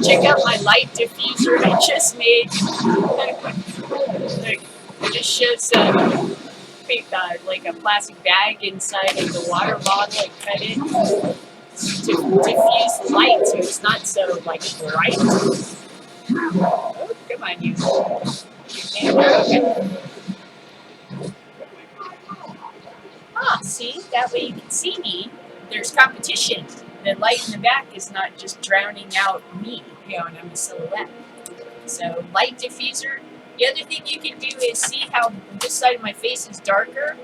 check out my light diffuser I just made. Like, it just shows like a plastic bag inside of the water bottle and cut it to diffuse the light so it's not so like bright. Oh, come on, you. Okay. Ah, see, that way you can see me. There's competition. The light in the back is not just drowning out me, and I'm a silhouette. So, light diffuser. The other thing you can do is see how this side of my face is darker.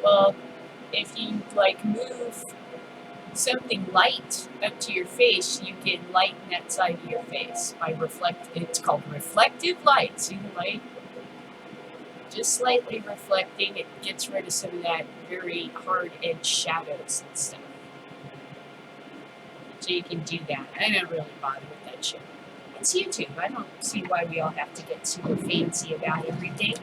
Well, if you like move something light up to your face, you can lighten that side of your face by it's called reflective light. See the light? Just slightly reflecting, it gets rid of some of that very hard edge shadows and stuff. So you can do that. I don't really bother with that shit. It's YouTube. I don't see why we all have to get super fancy about everything.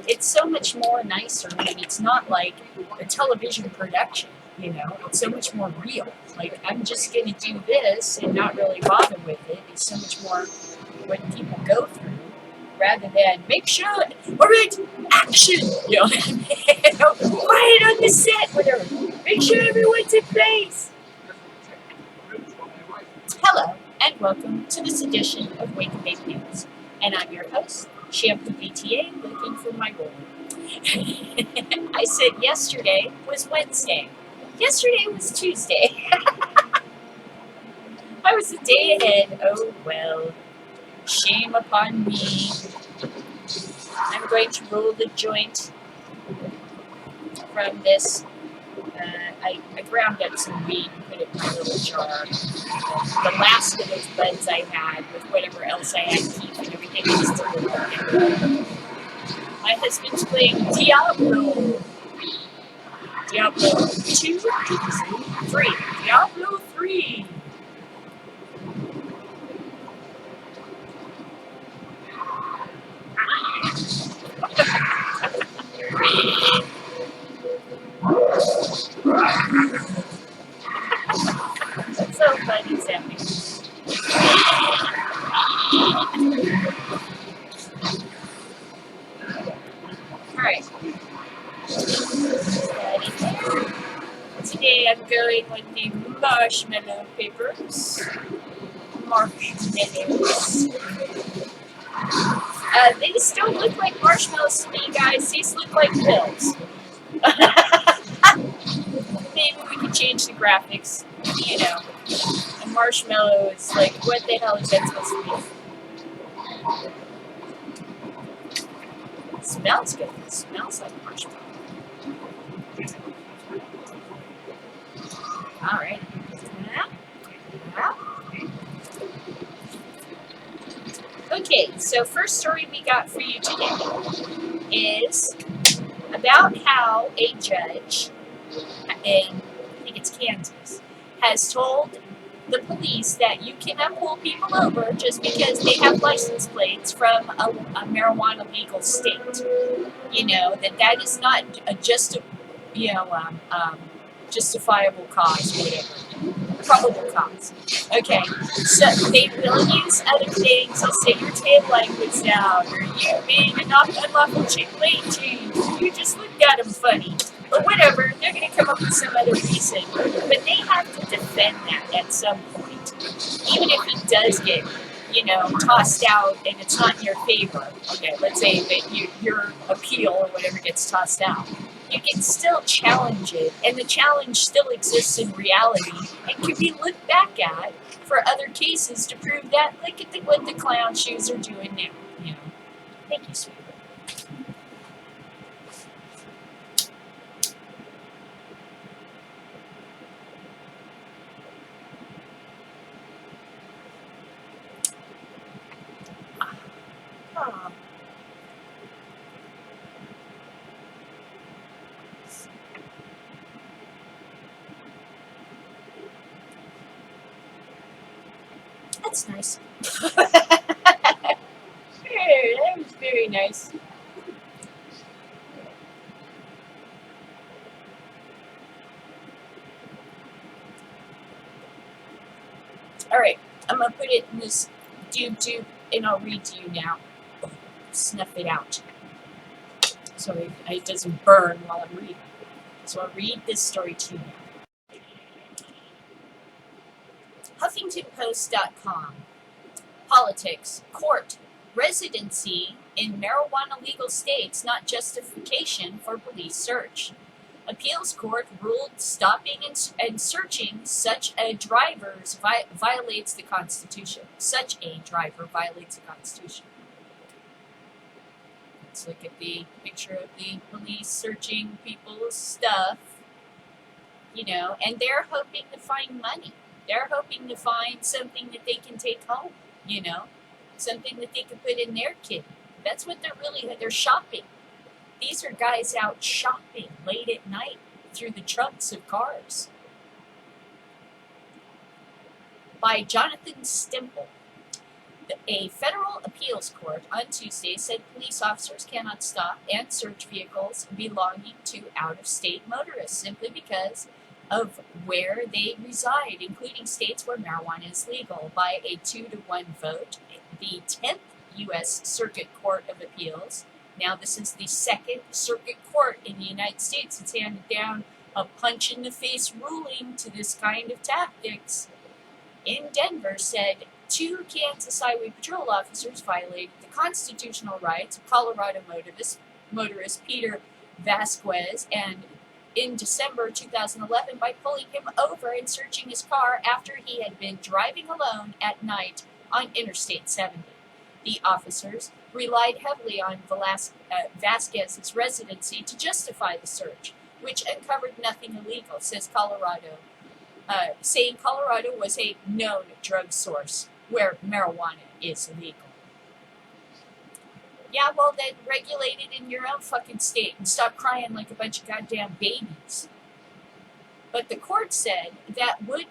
It's so much more nicer when it's not like a television production, It's so much more real. Like, I'm just going to do this and not really bother with it. It's so much more what people go through. Rather than make sure, all right, action, quiet on the set, whatever. Make sure everyone's in place. Hello, and welcome to this edition of Wake and Bake News. And I'm your host, Shampoo BTA, looking for my role. I said yesterday was Wednesday. Yesterday was Tuesday. I was a day ahead. Oh, well. Shame upon me. I'm going to roll the joint from this. I ground up some weed and put it in my little jar. The last of those buds I had with whatever else I had to keep and everything was thrown away. My husband's playing Diablo. Diablo 2? 3. Diablo 3. That's so funny, Sammy. Alright. Today I'm going with the marshmallow papers. Marshmallows. These don't look like marshmallows to me, guys. These look like pills. Maybe we can change the graphics. A marshmallow is like, what the hell is that supposed to be? It smells good. It smells like marshmallow. Alright. Okay, so first story we got for you today is about how a judge in, I think it's Kansas, has told the police that you cannot pull people over just because they have license plates from a marijuana legal state. That is not a justifiable cause, whatever. Probable cause. Okay, so they will use other things. They'll say your tail light was down, or you made an unlawful lane change, you just looked at them funny. Or whatever, they're going to come up with some other reason. But they have to defend that at some point. Even if it does get, tossed out and it's not in your favor. Okay, let's say that your appeal or whatever gets tossed out. You can still challenge it, and the challenge still exists in reality and can be looked back at for other cases to prove that, look at what the clown shoes are doing now. Thank you, sweetheart. Oh. That's nice. That was very nice. Alright, I'm going to put it in this Doob, and I'll read to you now. Snuff it out so it doesn't burn while I'm reading. So I'll read this story to you now. HuffingtonPost.com. Politics, court, residency in marijuana legal states not justification for police search. Appeals court ruled stopping and searching such a driver violates the Constitution. Such a driver violates the Constitution. Let's look at the picture of the police searching people's stuff. You know, and they're hoping to find money. They're hoping to find something that they can take home, you know, something that they can put in their kitty. That's what they're shopping. These are guys out shopping late at night through the trunks of cars. By Jonathan Stemple. A federal appeals court on Tuesday said police officers cannot stop and search vehicles belonging to out-of-state motorists simply because of where they reside, including states where marijuana is legal. By a 2-1 vote, the 10th U.S. Circuit Court of Appeals, now this is the 2nd Circuit Court in the United States that's handed down a punch-in-the-face ruling to this kind of tactics, in Denver said 2 Kansas Highway Patrol officers violated the constitutional rights of Colorado motorist Peter Vasquez and in December 2011 by pulling him over and searching his car after he had been driving alone at night on Interstate 70. The officers relied heavily on Vasquez's residency to justify the search, which uncovered nothing illegal, says Colorado, saying Colorado was a known drug source where marijuana is illegal. Yeah, well, then regulate it in your own fucking state and stop crying like a bunch of goddamn babies. But the court said that would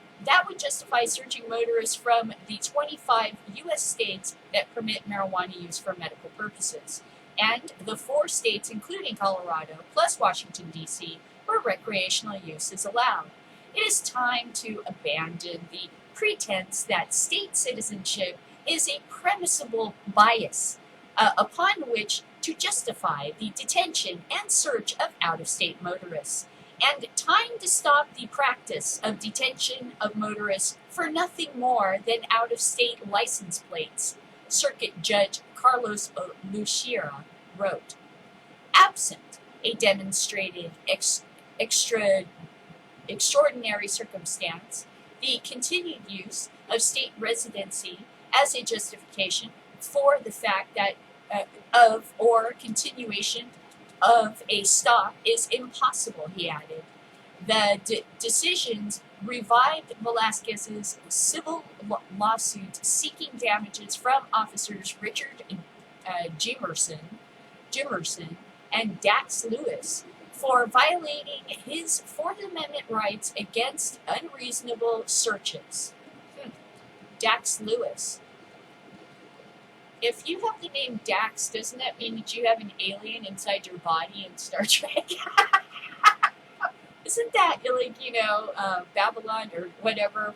justify searching motorists from the 25 U.S. states that permit marijuana use for medical purposes, and the 4 states, including Colorado, plus Washington, D.C., where recreational use is allowed. It is time to abandon the pretense that state citizenship is a permissible bias upon which to justify the detention and search of out-of-state motorists, and time to stop the practice of detention of motorists for nothing more than out-of-state license plates, Circuit Judge Carlos Lucera wrote. Absent a demonstrated extraordinary circumstance, the continued use of state residency as a justification for the fact that or continuation of a stop is impossible, he added. The decisions revived Velasquez's civil lawsuit seeking damages from officers Richard Jimerson and Dax Lewis for violating his Fourth Amendment rights against unreasonable searches. Dax Lewis. If you have the name Dax, doesn't that mean that you have an alien inside your body in Star Trek? Isn't that, like, Babylon or whatever?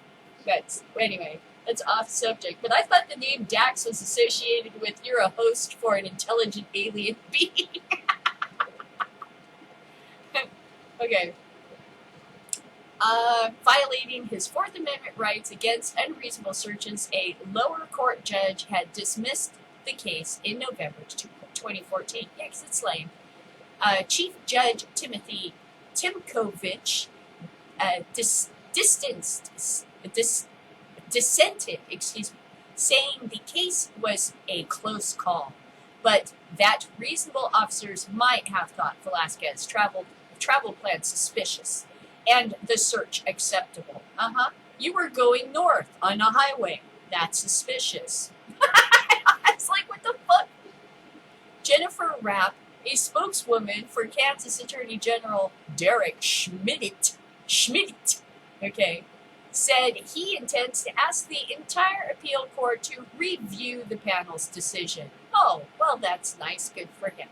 Anyway, that's off subject. But I thought the name Dax was associated with you're a host for an intelligent alien being. Okay. Violating his Fourth Amendment rights against unreasonable searches, a lower court judge had dismissed the case in November 2014. Yeah, because it's lame. Chief Judge Timothy Timkovich dissented, saying the case was a close call, but that reasonable officers might have thought Velasquez's travel plan suspicious and the search acceptable. You were going north on a highway. That's suspicious. It's like, what the fuck? Jennifer Rapp, a spokeswoman for Kansas Attorney General Derek Schmidt, said he intends to ask the entire appeal court to review the panel's decision. Oh, well, that's nice. Good for him.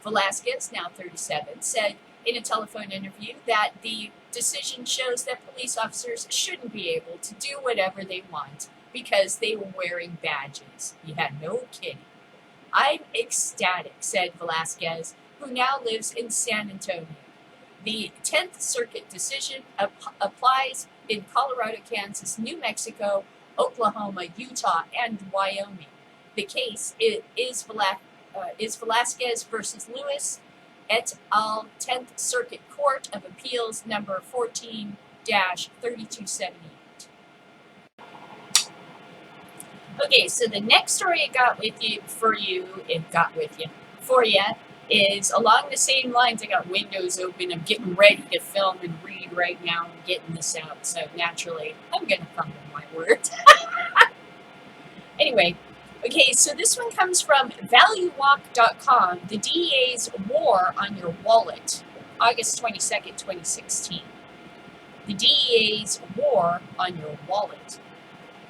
Velasquez, now 37, said in a telephone interview that the decision shows that police officers shouldn't be able to do whatever they want because they were wearing badges. Yeah, no kidding. I'm ecstatic, said Velasquez, who now lives in San Antonio. The 10th Circuit decision applies in Colorado, Kansas, New Mexico, Oklahoma, Utah, and Wyoming. The case is Velasquez versus Lewis et al. 10th Circuit Court of Appeals number 14-3278. Okay, so the next story for you is along the same lines. I got windows open. I'm getting ready to film and read right now. I'm getting this out, so naturally I'm gonna fumble my words. Anyway, okay, so this one comes from valuewalk.com, the DEA's War on Your Wallet, August 22nd, 2016. The DEA's War on Your Wallet.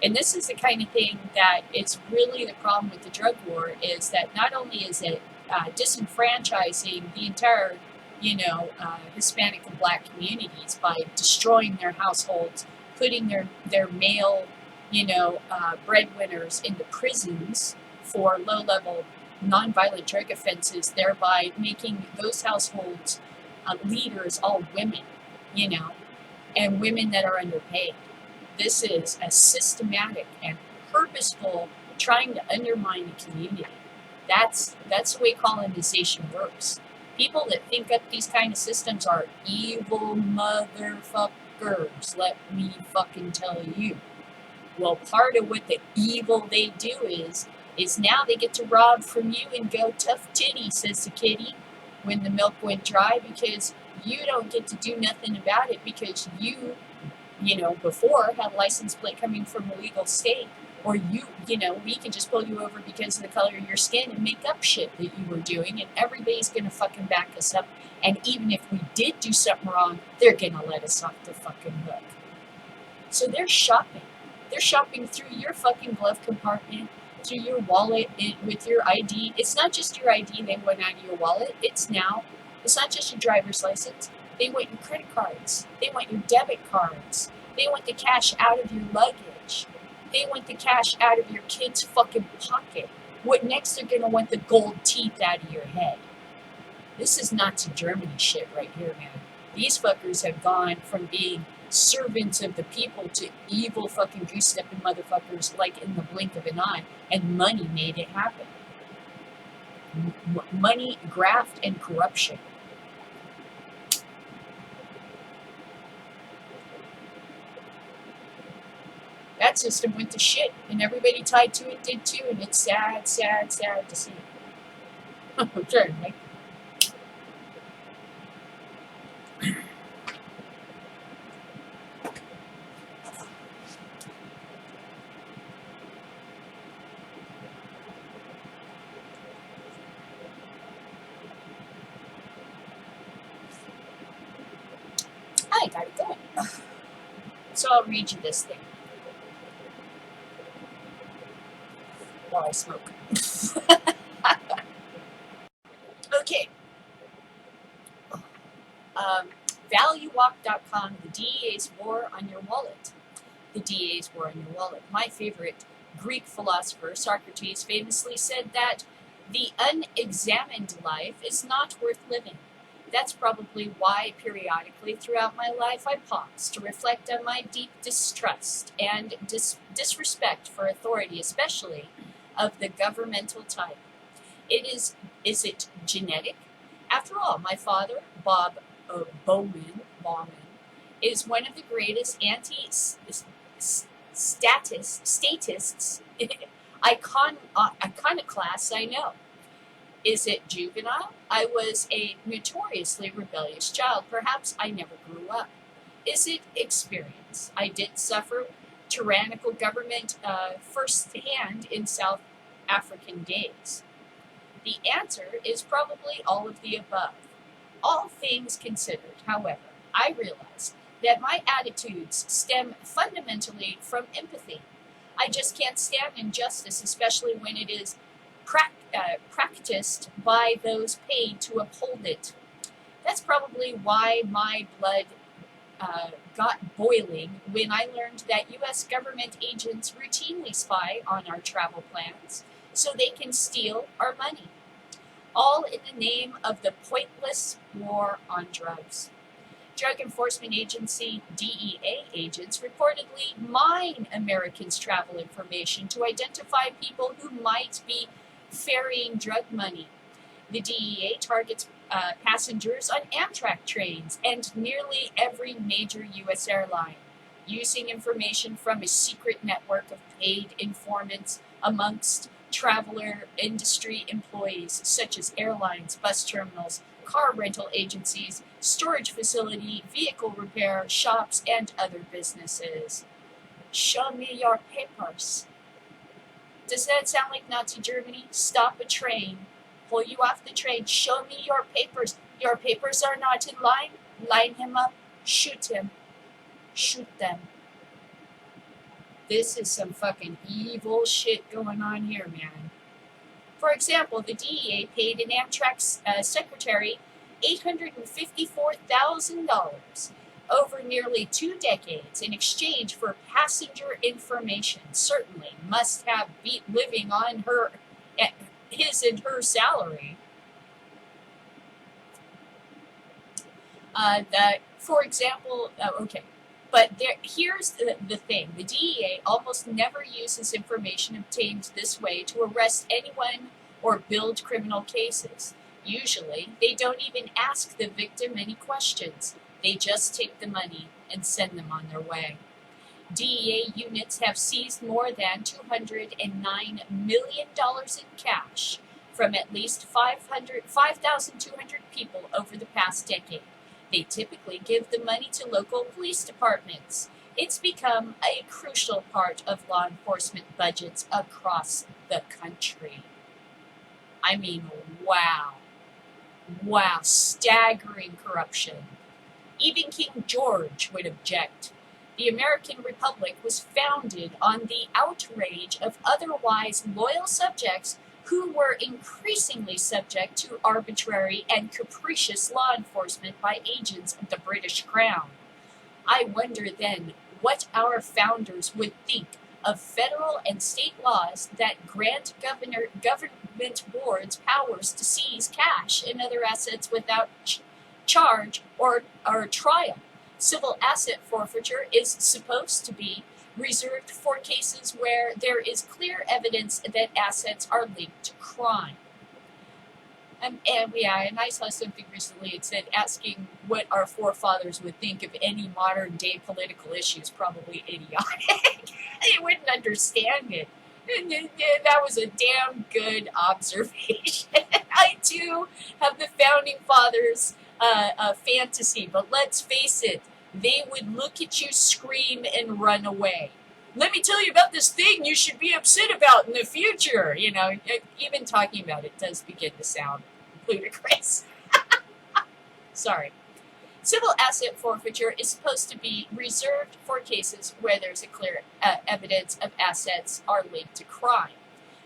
And this is the kind of thing that it's really the problem with the drug war, is that not only is it disenfranchising the entire, Hispanic and Black communities by destroying their households, putting their male, breadwinners into prisons for low-level nonviolent drug offenses, thereby making those households leaders all women, and women that are underpaid. This is a systematic and purposeful trying to undermine the community. That's the way colonization works. People that think up these kind of systems are evil motherfuckers, let me fucking tell you. Well, part of what the evil they do is now they get to rob from you and go tough titty, says the kitty, when the milk went dry, because you don't get to do nothing about it because you before had a license plate coming from a legal state, or we can just pull you over because of the color of your skin and make up shit that you were doing, and everybody's gonna fucking back us up, and even if we did do something wrong, they're gonna let us off the fucking hook. So they're shopping through your fucking glove compartment, through your wallet, with your ID. It's not just your ID they want out of your wallet, it's not just your driver's license. They want your credit cards. They want your debit cards. They want the cash out of your luggage. They want the cash out of your kid's fucking pocket. What next? They're gonna want the gold teeth out of your head. This is Nazi Germany shit right here, man. These fuckers have gone from being servants of the people to evil fucking goose-stepping motherfuckers like in the blink of an eye, and money made it happen. Money, graft, and corruption. That system went to shit, and everybody tied to it did too, and it's sad, sad, sad to see. Sure, Mike. I got it going. So I'll read you this thing while I smoke. Okay. Valuewalk.com, the DEA's War on Your Wallet. The DEA's War on Your Wallet. My favorite Greek philosopher, Socrates, famously said that the unexamined life is not worth living. That's probably why periodically throughout my life I pause to reflect on my deep distrust and disrespect for authority, especially of the governmental type. Is it genetic? After all, my father, Bob Bowman, is one of the greatest statists, iconoclasts I know. Is it juvenile? I was a notoriously rebellious child. Perhaps I never grew up. Is it experience? I did suffer tyrannical government firsthand in South African days. The answer is probably all of the above. All things considered, however, I realize that my attitudes stem fundamentally from empathy. I just can't stand injustice, especially when it is practiced by those paid to uphold it. That's probably why my blood got boiling when I learned that U.S. government agents routinely spy on our travel plans so they can steal our money, all in the name of the pointless war on drugs. Drug Enforcement Agency DEA agents reportedly mine Americans' travel information to identify people who might be ferrying drug money. The DEA targets passengers on Amtrak trains and nearly every major U.S. airline, using information from a secret network of paid informants amongst traveler industry employees such as airlines, bus terminals, car rental agencies, storage facility, vehicle repair shops, and other businesses. Show me your papers. Does that sound like Nazi Germany? Stop a train, pull you off the train, show me your papers. Your papers are not in line. Line him up, shoot him, shoot them. This is some fucking evil shit going on here, man. For example, the DEA paid an Amtrak secretary $854,000 over nearly 2 decades in exchange for passenger information. Certainly must have been living on his and her salary. For example, okay. But here's the thing. The DEA almost never uses information obtained this way to arrest anyone or build criminal cases. Usually, they don't even ask the victim any questions. They just take the money and send them on their way. DEA units have seized more than $209 million in cash from at least 5,200 people over the past decade. They typically give the money to local police departments. It's become a crucial part of law enforcement budgets across the country. I mean, wow. Wow, staggering corruption. Even King George would object. The American Republic was founded on the outrage of otherwise loyal subjects who were increasingly subject to arbitrary and capricious law enforcement by agents of the British Crown. I wonder then what our founders would think of federal and state laws that grant government boards powers to seize cash and other assets without charge or trial. Civil asset forfeiture is supposed to be reserved for cases where there is clear evidence that assets are linked to crime. And I saw something recently. It said asking what our forefathers would think of any modern day political issue is probably idiotic. They wouldn't understand it. And that was a damn good observation. I too have the founding fathers fantasy, but let's face it, they would look at you, scream, and run away. Let me tell you about this thing you should be upset about in the future. You know, even talking about it does begin to sound ludicrous. Sorry. Civil asset forfeiture is supposed to be reserved for cases where there's a clear evidence of assets are linked to crime.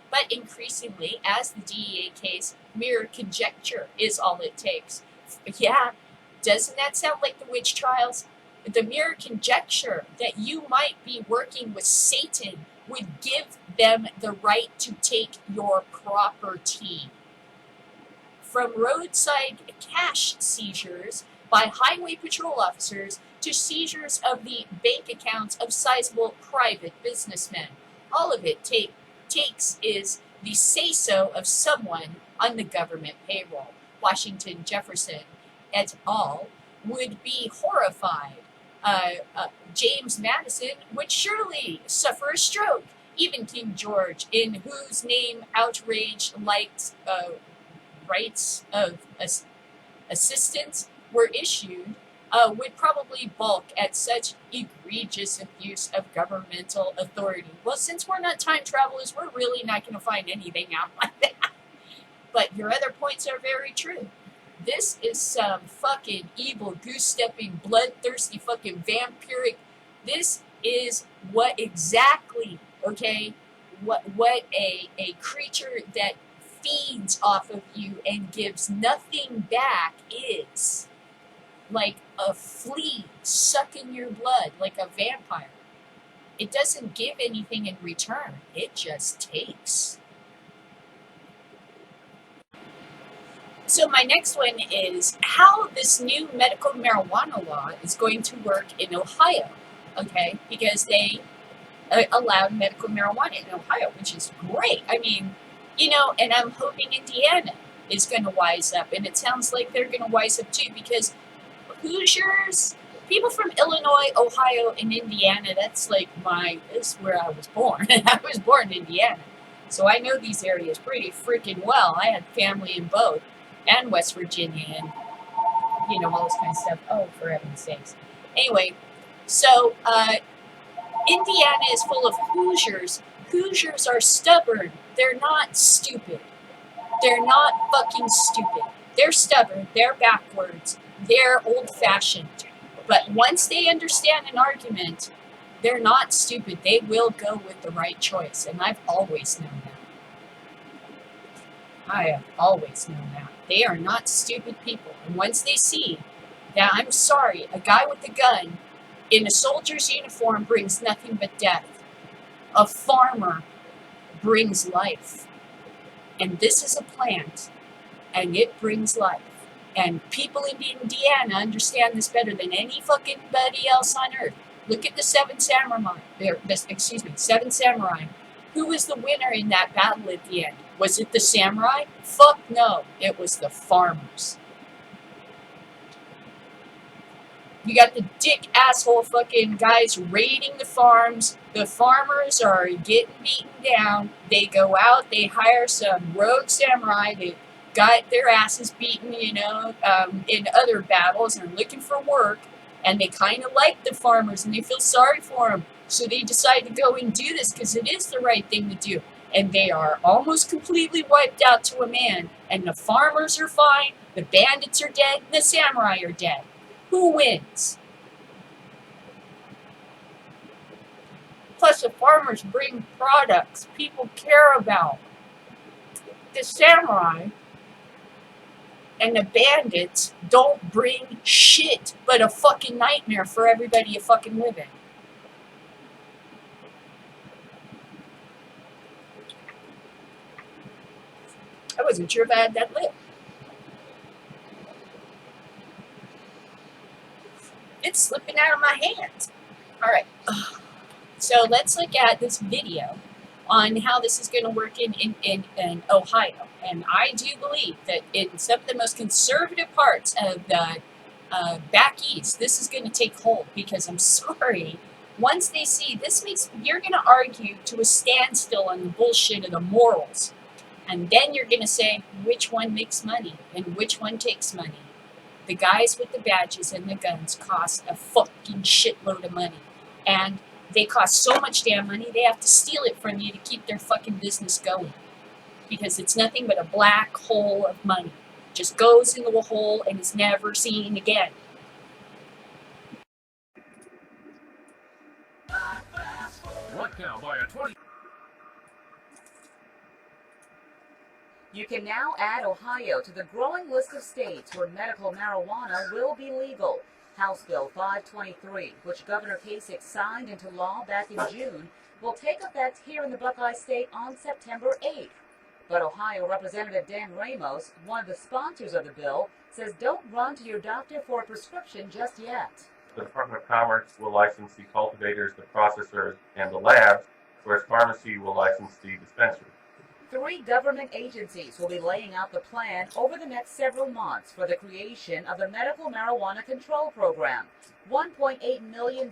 But increasingly, as the DEA case, mere conjecture is all it takes. Yeah, doesn't that sound like the witch trials? The mere conjecture that you might be working with Satan would give them the right to take your property. From roadside cash seizures by highway patrol officers to seizures of the bank accounts of sizable private businessmen. All of it takes is the say-so of someone on the government payroll. Washington Jefferson et al. Would be horrified. James Madison would surely suffer a stroke. Even King George, in whose name outrage liked rights of assistance were issued, would probably balk at such egregious abuse of governmental authority. Well, since we're not time travelers, we're really not going to find anything out like that. But your other points are very true. This is some fucking evil, goose-stepping, bloodthirsty, fucking vampiric. This is what exactly, okay, what a creature that feeds off of you and gives nothing back is. Like a flea sucking your blood like a vampire. It doesn't give anything in return. It just takes. So my next one is how this new medical marijuana law is going to work in Ohio, okay? Because they allowed medical marijuana in Ohio, which is great. I mean, you know, and I'm hoping Indiana is going to wise up, and it sounds like they're going to wise up too, because Hoosiers, people from Illinois, Ohio, and Indiana, that's like this is where I was born. I was born in Indiana, so I know these areas pretty freaking well. I had family in both, and West Virginia, and, you know, all this kind of stuff. Oh, for heaven's sakes. Anyway, so, Indiana is full of Hoosiers. Hoosiers are stubborn. They're not stupid. They're not fucking stupid. They're stubborn. They're backwards. They're old-fashioned. But once they understand an argument, they're not stupid. They will go with the right choice. And I've always known that. I have always known that. They are not stupid people. And once they see that, I'm sorry, a guy with a gun in a soldier's uniform brings nothing but death. A farmer brings life. And this is a plant, and it brings life. And people in Indiana understand this better than any fucking buddy else on earth. Look at the Seven Samurai. Seven Samurai. Who was the winner in that battle at the end? Was it the samurai? Fuck no. It was the farmers. You got the dick asshole fucking guys raiding the farms. The farmers are getting beaten down. They go out, they hire some rogue samurai. They got their asses beaten, you know, in other battles and are looking for work. And they kind of like the farmers and they feel sorry for them. So they decide to go and do this because it is the right thing to do. And they are almost completely wiped out to a man. And the farmers are fine, the bandits are dead, and the samurai are dead. Who wins? Plus, the farmers bring products people care about. The samurai and the bandits don't bring shit but a fucking nightmare for everybody you fucking live in. I wasn't sure if I had that lit. It's slipping out of my hands. All right. So let's look at this video on how this is going to work in Ohio. And I do believe that in some of the most conservative parts of the back east, this is going to take hold, because I'm sorry, once they see this you're going to argue to a standstill on the bullshit of the morals. And then you're going to say which one makes money and which one takes money. The guys with the badges and the guns cost a fucking shitload of money. And they cost so much damn money, they have to steal it from you to keep their fucking business going. Because it's nothing but a black hole of money. Just goes into a hole and is never seen again. Right now, by a 20. You can now add Ohio to the growing list of states where medical marijuana will be legal. House Bill 523, which Governor Kasich signed into law back in June, will take effect here in the Buckeye State on September 8th. But Ohio Representative Dan Ramos, one of the sponsors of the bill, says don't run to your doctor for a prescription just yet. The Department of Commerce will license the cultivators, the processors, and the labs, whereas pharmacy will license the dispensary. 3 government agencies will be laying out the plan over the next several months for the creation of the Medical Marijuana Control Program. $1.8 million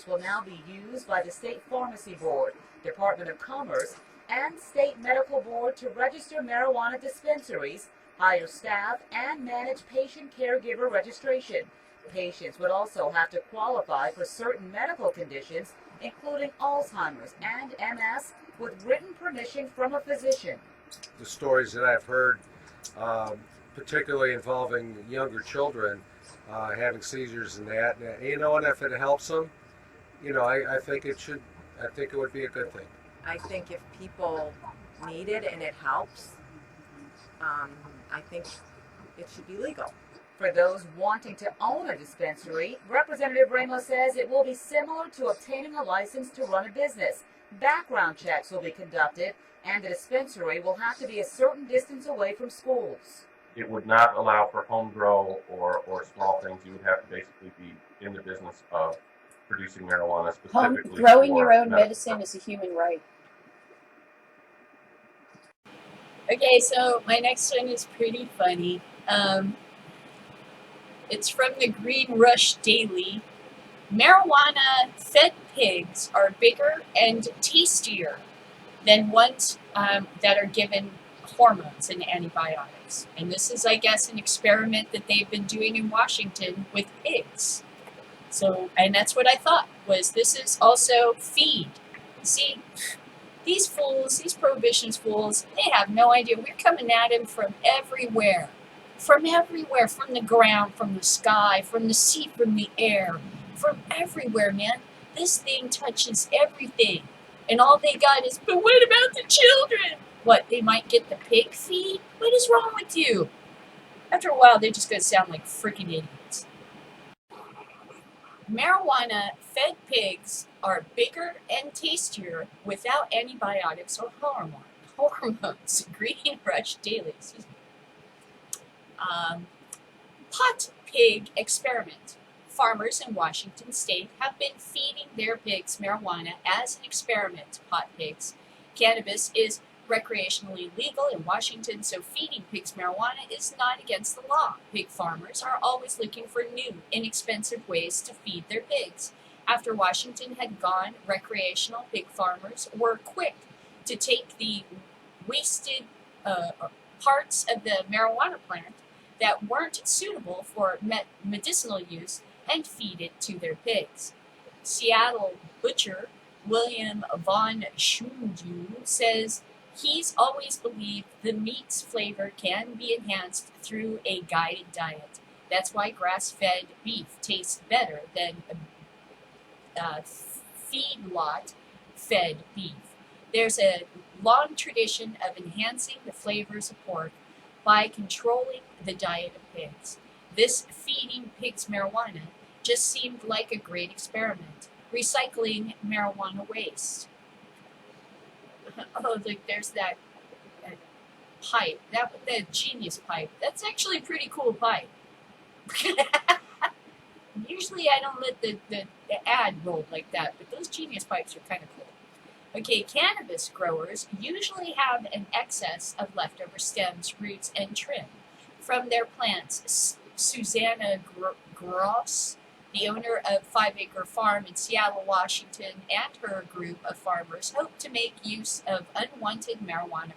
will now be used by the State Pharmacy Board, Department of Commerce, and State Medical Board to register marijuana dispensaries, hire staff, and manage patient caregiver registration. Patients would also have to qualify for certain medical conditions, including Alzheimer's and MS, with written permission from a physician. The stories that I've heard, particularly involving younger children having seizures and that, you know, and if it helps them, you know, I think it would be a good thing. I think if people need it and it helps, I think it should be legal For those wanting to own a dispensary, Representative Ramos says it will be similar to obtaining a license to run a business. Background checks will be conducted, and the dispensary will have to be a certain distance away from schools. It would not allow for home grow or small things. You would have to basically be in the business of producing marijuana specifically. Growing for your own medical medicine purposes. is a human right. Okay, so my next one is pretty funny. It's from the Green Rush Daily. Marijuana-fed pigs are bigger and tastier than ones that are given hormones and antibiotics. And this is, I guess, an experiment that they've been doing in Washington with pigs. So, and that's what I thought, was this is also feed. See, these fools, these prohibitionist fools, they have no idea. We're coming at them from everywhere. From everywhere, from the ground, from the sky, from the sea, from the air, from everywhere, man. This thing touches everything. And all they got is, but what about the children? What, they might get the pig feed? What is wrong with you? After a while, they're just going to sound like freaking idiots. Marijuana-fed pigs are bigger and tastier without antibiotics or hormones. Green Rush Daily. Excuse me. Pot pig experiment. Farmers in Washington state have been feeding their pigs marijuana as an experiment to pot pigs. Cannabis is recreationally legal in Washington, so feeding pigs marijuana is not against the law. Pig farmers are always looking for new, inexpensive ways to feed their pigs. After Washington had gone recreational, pig farmers were quick to take the wasted parts of the marijuana plant that weren't suitable for medicinal use and feed it to their pigs. Seattle butcher William Von Schunju says he's always believed the meat's flavor can be enhanced through a guided diet. That's why grass-fed beef tastes better than feedlot-fed beef. There's a long tradition of enhancing the flavors of pork by controlling the diet of pigs. This feeding pigs marijuana just seemed like a great experiment. Recycling marijuana waste. Oh, look, there's that pipe. The genius pipe. That's actually a pretty cool pipe. Usually I don't let the ad roll like that, but those genius pipes are kind of cool. Okay, cannabis growers usually have an excess of leftover stems, roots, and trim from their plants. Susanna Gross, the owner of 5 Acre Farm in Seattle, Washington, and her group of farmers hope to make use of unwanted marijuana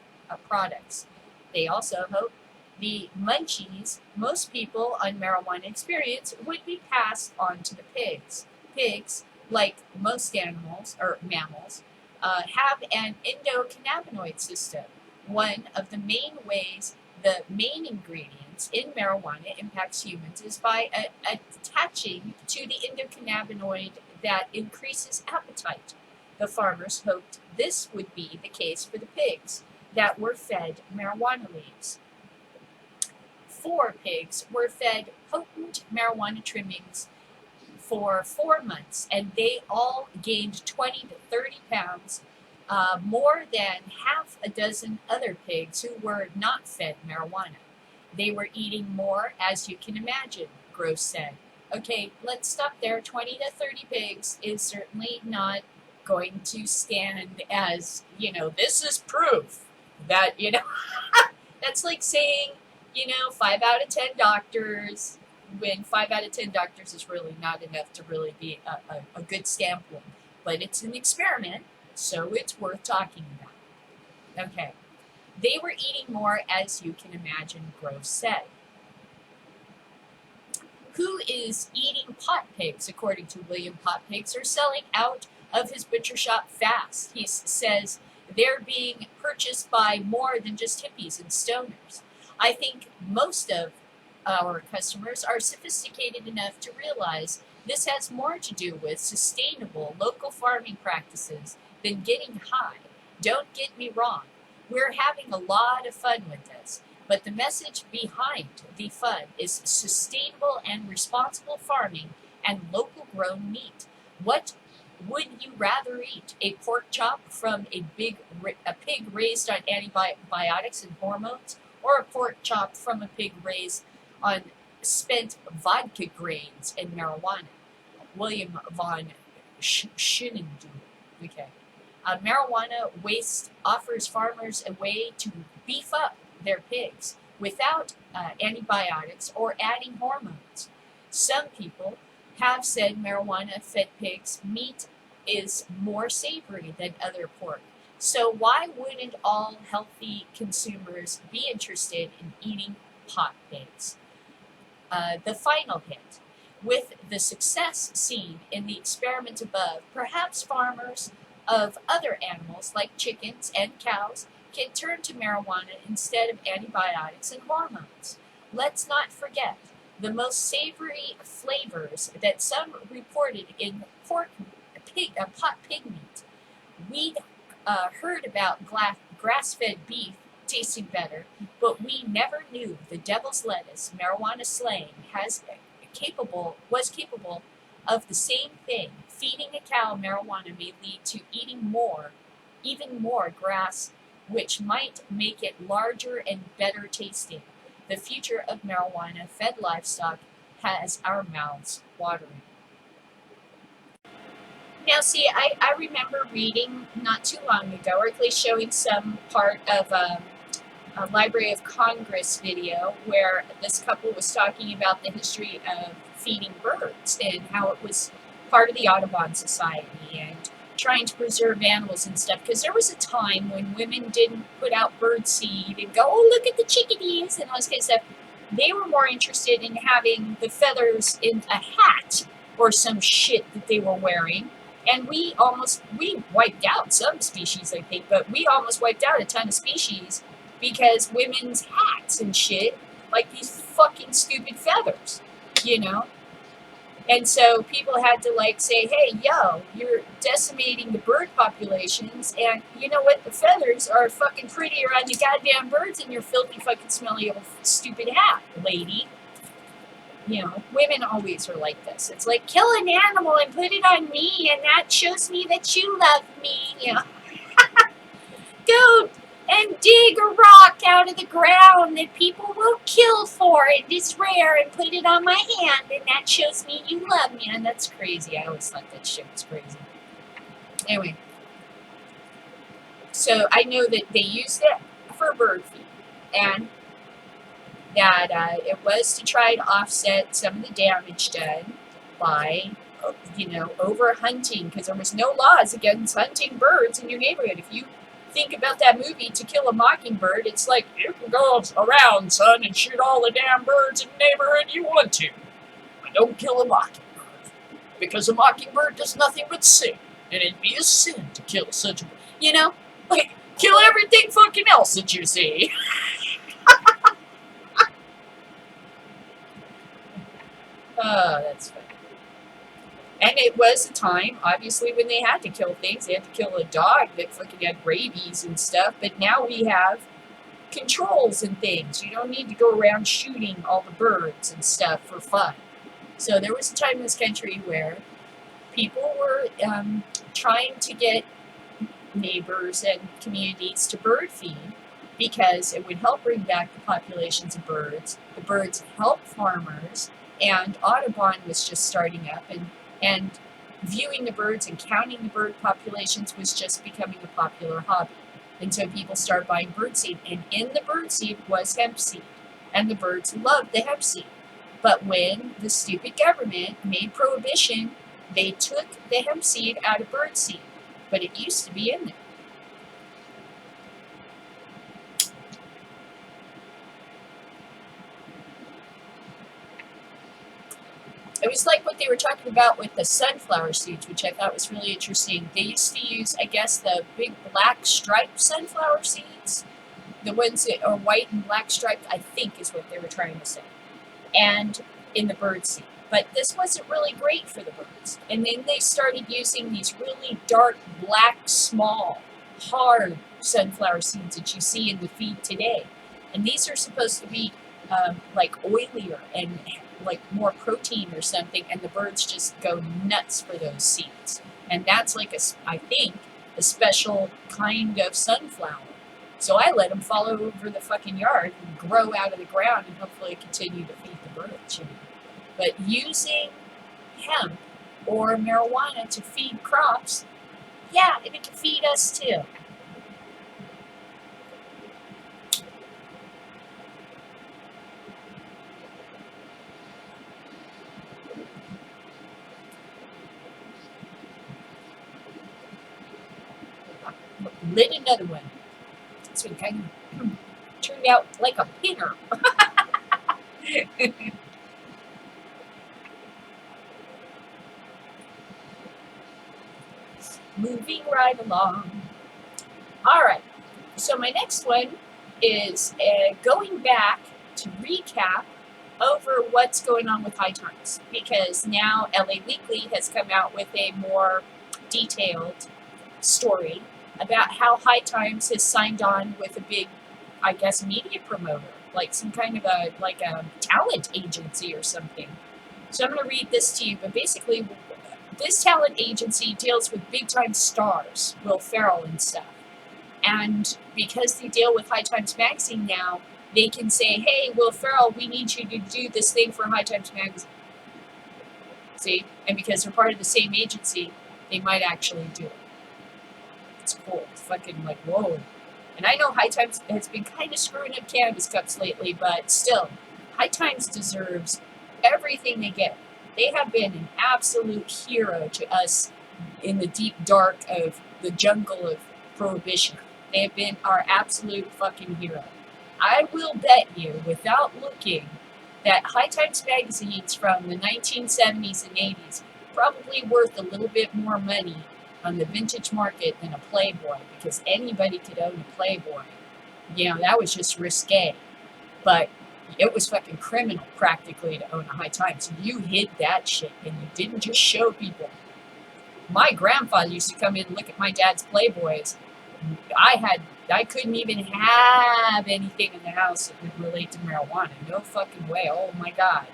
products. They also hope the munchies most people on marijuana experience would be passed on to the pigs. Pigs, like most animals, or mammals, have an endocannabinoid system. One of the main ways the main ingredients in marijuana impacts humans is by attaching to the endocannabinoid that increases appetite. The farmers hoped this would be the case for the pigs that were fed marijuana leaves. 4 pigs were fed potent marijuana trimmings for 4 months, and they all gained 20 to 30 pounds, more than half a dozen other pigs who were not fed marijuana. They were eating more, as you can imagine, Gross said. Okay, let's stop there. 20 to 30 pigs is certainly not going to stand as, this is proof that, that's like saying, 5 out of 10 doctors, when 5 out of 10 doctors is really not enough to really be a good sample. But it's an experiment, so it's worth talking about. Okay. They were eating more, as you can imagine, Gross said. Who is eating pot pigs? According to William, pot pigs are selling out of his butcher shop fast. He says they're being purchased by more than just hippies and stoners. I think most of our customers are sophisticated enough to realize this has more to do with sustainable local farming practices than getting high. Don't get me wrong. We're having a lot of fun with this. But the message behind the fund is sustainable and responsible farming and local grown meat. What would you rather eat? A pork chop from a pig raised on antibiotics and hormones, or a pork chop from a pig raised on spent vodka grains and marijuana? William von Schinnendu. Okay. Marijuana waste offers farmers a way to beef up their pigs without antibiotics or adding hormones. Some people have said marijuana-fed pigs' meat is more savory than other pork. So why wouldn't all healthy consumers be interested in eating pot pigs? The final hint. With the success seen in the experiment above, perhaps farmers of other animals like chickens and cows can turn to marijuana instead of antibiotics and hormones. Let's not forget the most savory flavors that some reported in pot pig meat. We heard about grass-fed beef tasting better, but we never knew the devil's lettuce marijuana slaying was capable of the same thing. Feeding a cow marijuana may lead to eating even more grass, which might make it larger and better tasting. The future of marijuana-fed livestock has our mouths watering. Now, see, I remember reading not too long ago, or at least showing some part of a Library of Congress video where this couple was talking about the history of feeding birds and how it was part of the Audubon Society and trying to preserve animals and stuff. Because there was a time when women didn't put out bird seed and go, oh, look at the chickadees and all this kind of stuff. They were more interested in having the feathers in a hat or some shit that they were wearing. And we wiped out some species, I think, but we almost wiped out a ton of species because women's hats and shit, like these fucking stupid feathers, you know? And so people had to like say, hey, yo, you're decimating the bird populations, and you know what? The feathers are fucking prettier on the goddamn birds than your filthy fucking smelly old stupid hat, lady. You know, women always are like this. It's like, kill an animal and put it on me, and that shows me that you love me, you know? Go and dig a rock out of the ground that people will kill for it. It's rare, and put it on my hand, and that shows me you love me. And that's crazy. I always thought that shit was crazy. Anyway, so I know that they used it for bird feed, and that it was to try to offset some of the damage done by, you know, overhunting, because there was no laws against hunting birds in your neighborhood. If you think about that movie, To Kill a Mockingbird, it's like, you can go around, son, and shoot all the damn birds in the neighborhood you want to, but don't kill a mockingbird, because a mockingbird does nothing but sing, and it'd be a sin to kill such a, you know, like, kill everything fucking else that you see. Oh, that's funny. And it was a time, obviously, when they had to kill things. They had to kill a dog that fucking had rabies and stuff. But now we have controls and things. You don't need to go around shooting all the birds and stuff for fun. So there was a time in this country where people were trying to get neighbors and communities to bird feed because it would help bring back the populations of birds. The birds help farmers. And Audubon was just starting up, and viewing the birds and counting the bird populations was just becoming a popular hobby. And so people started buying birdseed, and in the birdseed was hemp seed, and the birds loved the hemp seed. But when the stupid government made prohibition, they took the hemp seed out of birdseed, but it used to be in there. It was like what they were talking about with the sunflower seeds, which I thought was really interesting. They used to use, I guess, the big black striped sunflower seeds. The ones that are white and black striped, I think is what they were trying to say. And in the bird seed. But this wasn't really great for the birds. And then they started using these really dark, black, small, hard sunflower seeds that you see in the feed today. And these are supposed to be like oilier and like more protein or something, and the birds just go nuts for those seeds. And that's like I think a special kind of sunflower. So I let them fall over the fucking yard and grow out of the ground and hopefully continue to feed the birds. You know? But using hemp or marijuana to feed crops, yeah, it can feed us too. Lit another one. This one kind of turned out like a pinner. Moving right along. All right. So my next one is going back to recap over what's going on with High Times, because now LA Weekly has come out with a more detailed story about how High Times has signed on with a big, I guess, media promoter, like some kind of a talent agency or something. So I'm going to read this to you, but basically this talent agency deals with big time stars, Will Ferrell and stuff. And because they deal with High Times Magazine now, they can say, hey, Will Ferrell, we need you to do this thing for High Times Magazine. See? And because they're part of the same agency, they might actually do it. It's cool. It's fucking like, whoa. And I know High Times has been kind of screwing up cannabis cups lately, but still, High Times deserves everything they get. They have been an absolute hero to us in the deep dark of the jungle of prohibition. They have been our absolute fucking hero. I will bet you, without looking, that High Times magazines from the 1970s and 80s probably worth a little bit more money on the vintage market than a Playboy, because anybody could own a Playboy. You know, that was just risque. But it was fucking criminal practically to own a High Times. You hid that shit and you didn't just show people. My grandfather used to come in and look at my dad's Playboys. I couldn't even have anything in the house that would relate to marijuana. No fucking way. Oh my God.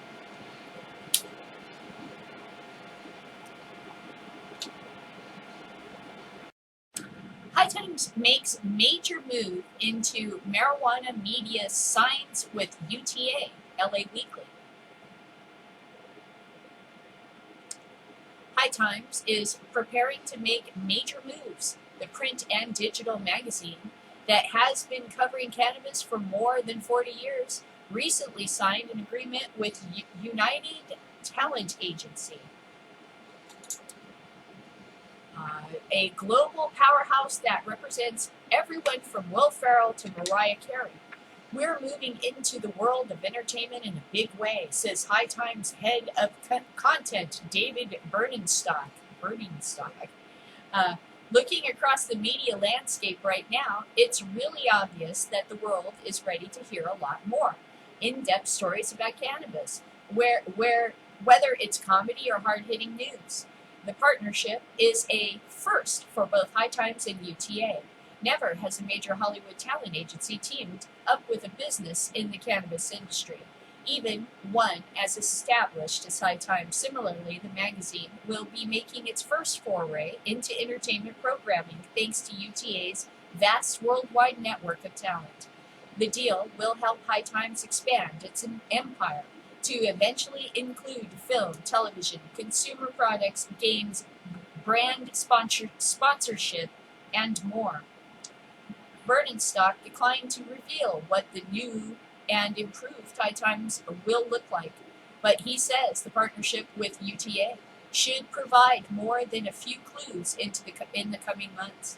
High Times makes major move into marijuana media signs with UTA, LA Weekly. High Times is preparing to make major moves. The print and digital magazine that has been covering cannabis for more than 40 years recently signed an agreement with United Talent Agency, a global powerhouse that represents everyone from Will Ferrell to Mariah Carey. We're moving into the world of entertainment in a big way, says High Times head of content David Bernenstock. Looking across the media landscape right now, it's really obvious that the world is ready to hear a lot more in-depth stories about cannabis, whether it's comedy or hard-hitting news. The partnership is a first for both High Times and UTA. Never has a major Hollywood talent agency teamed up with a business in the cannabis industry, even one as established as High Times. Similarly, the magazine will be making its first foray into entertainment programming thanks to UTA's vast worldwide network of talent. The deal will help High Times expand its empire to eventually include film, television, consumer products, games, brand sponsorship, and more. Bernenstock declined to reveal what the new and improved High Times will look like, but he says the partnership with UTA should provide more than a few clues in the coming months.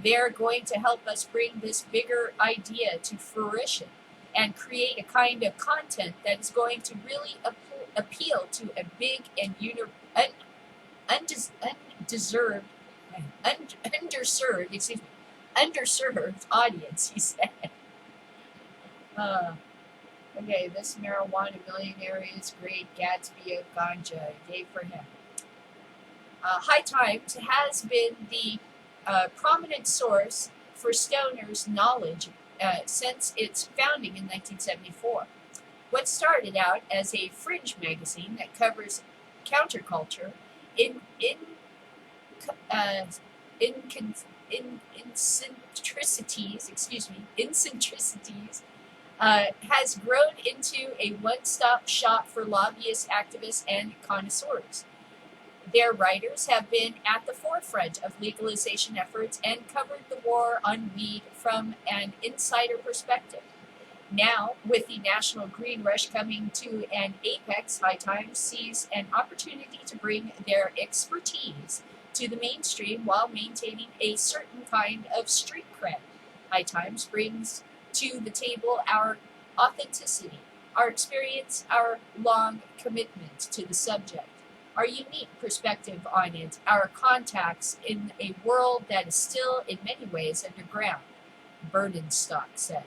They're going to help us bring this bigger idea to fruition and create a kind of content that is going to really appeal to a big and underserved audience, he said. Okay, this marijuana millionaire is great. Gatsby of ganja. Yay for him. High Times has been the prominent source for stoners' knowledge since its founding in 1974. What started out as a fringe magazine that covers counterculture in eccentricities, has grown into a one-stop shop for lobbyists, activists, and connoisseurs. Their writers have been at the forefront of legalization efforts and covered the war on weed from an insider perspective. Now, with the national green rush coming to an apex, High Times sees an opportunity to bring their expertise to the mainstream while maintaining a certain kind of street cred. High Times brings to the table our authenticity, our experience, our long commitment to the subject, our unique perspective on it, our contacts in a world that is still in many ways underground, Burnenstock said.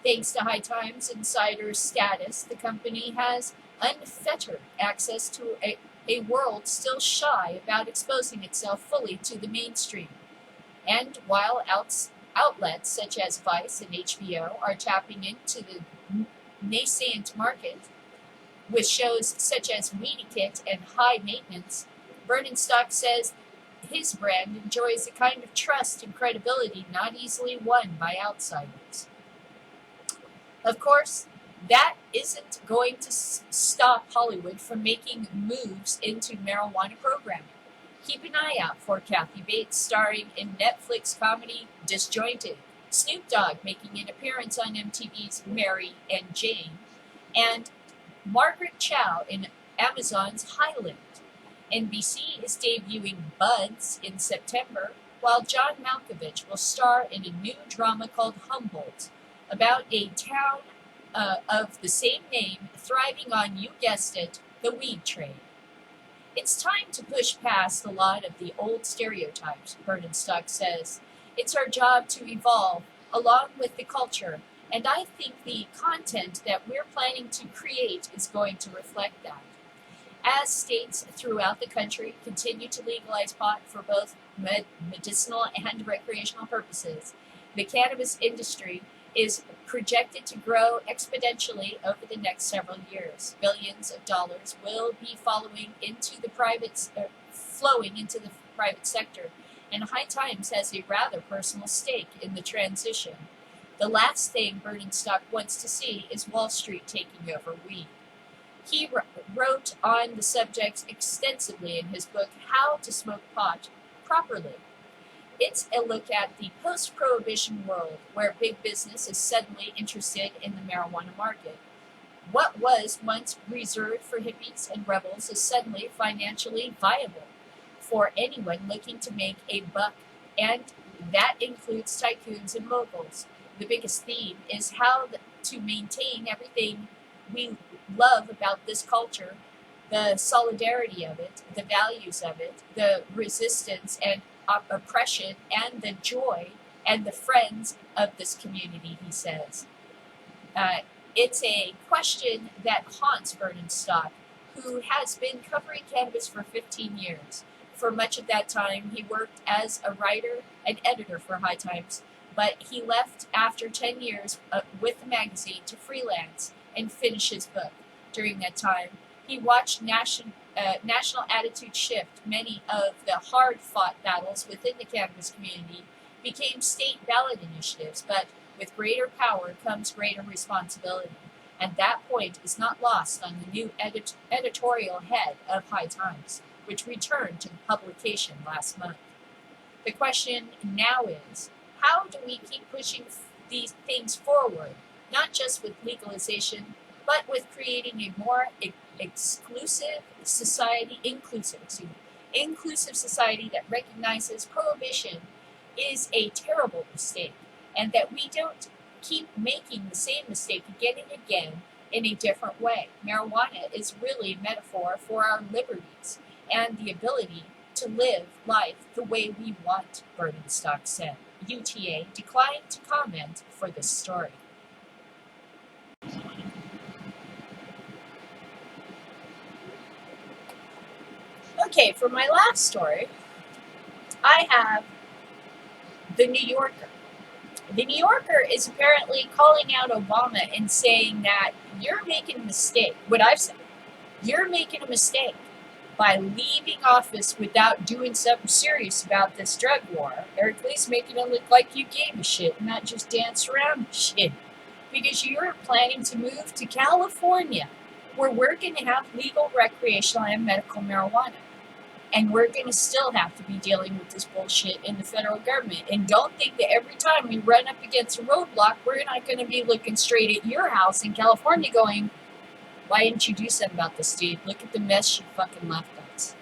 Thanks to High Times insider status, the company has unfettered access to a world still shy about exposing itself fully to the mainstream. And while outlets such as Vice and HBO are tapping into the nascent market with shows such as Weedy Kit and High Maintenance, Burnenstock says his brand enjoys a kind of trust and credibility not easily won by outsiders. Of course, that isn't going to stop Hollywood from making moves into marijuana programming. Keep an eye out for Kathy Bates starring in Netflix comedy Disjointed, Snoop Dogg making an appearance on MTV's Mary and Jane, and Margaret Chow in Amazon's Highland. NBC is debuting Buds in September, while John Malkovich will star in a new drama called Humboldt, about a town of the same name thriving on, you guessed it, the weed trade. It's time to push past a lot of the old stereotypes, Burnenstock says. It's our job to evolve along with the culture, and I think the content that we're planning to create is going to reflect that. As states throughout the country continue to legalize pot for both medicinal and recreational purposes, the cannabis industry is projected to grow exponentially over the next several years. Billions of dollars will be flowing into the private sector, and High Times has a rather personal stake in the transition. The last thing Burnenstock wants to see is Wall Street taking over weed. He wrote on the subject extensively in his book, How to Smoke Pot Properly. It's a look at the post-prohibition world where big business is suddenly interested in the marijuana market. What was once reserved for hippies and rebels is suddenly financially viable for anyone looking to make a buck, and that includes tycoons and moguls. The biggest theme is how to maintain everything we love about this culture, the solidarity of it, the values of it, the resistance and oppression, and the joy and the friends of this community, he says. It's a question that haunts Burnenstock, who has been covering cannabis for 15 years. For much of that time, he worked as a writer and editor for High Times, but he left after 10 years with the magazine to freelance and finish his book. During that time, he watched national attitude shift. Many of the hard-fought battles within the cannabis community became state ballot initiatives, but with greater power comes greater responsibility. And that point is not lost on the new editorial head of High Times, which returned to the publication last month. The question now is, how do we keep pushing these things forward, not just with legalization, but with creating a more inclusive society that recognizes prohibition is a terrible mistake, and that we don't keep making the same mistake again and again in a different way. Marijuana is really a metaphor for our liberties and the ability to live life the way we want, Burnenstock said. UTA declined to comment for this story. Okay, for my last story, I have The New Yorker. The New Yorker is apparently calling out Obama and saying that you're making a mistake. What I've said, you're making a mistake by leaving office without doing something serious about this drug war, or at least making it look like you gave a shit, not just dance around the shit. Because you're planning to move to California, where we're going to have legal recreational and medical marijuana. And we're going to still have to be dealing with this bullshit in the federal government. And don't think that every time we run up against a roadblock, we're not going to be looking straight at your house in California going, why didn't you do something about this, dude? Look at the mess you fucking left us.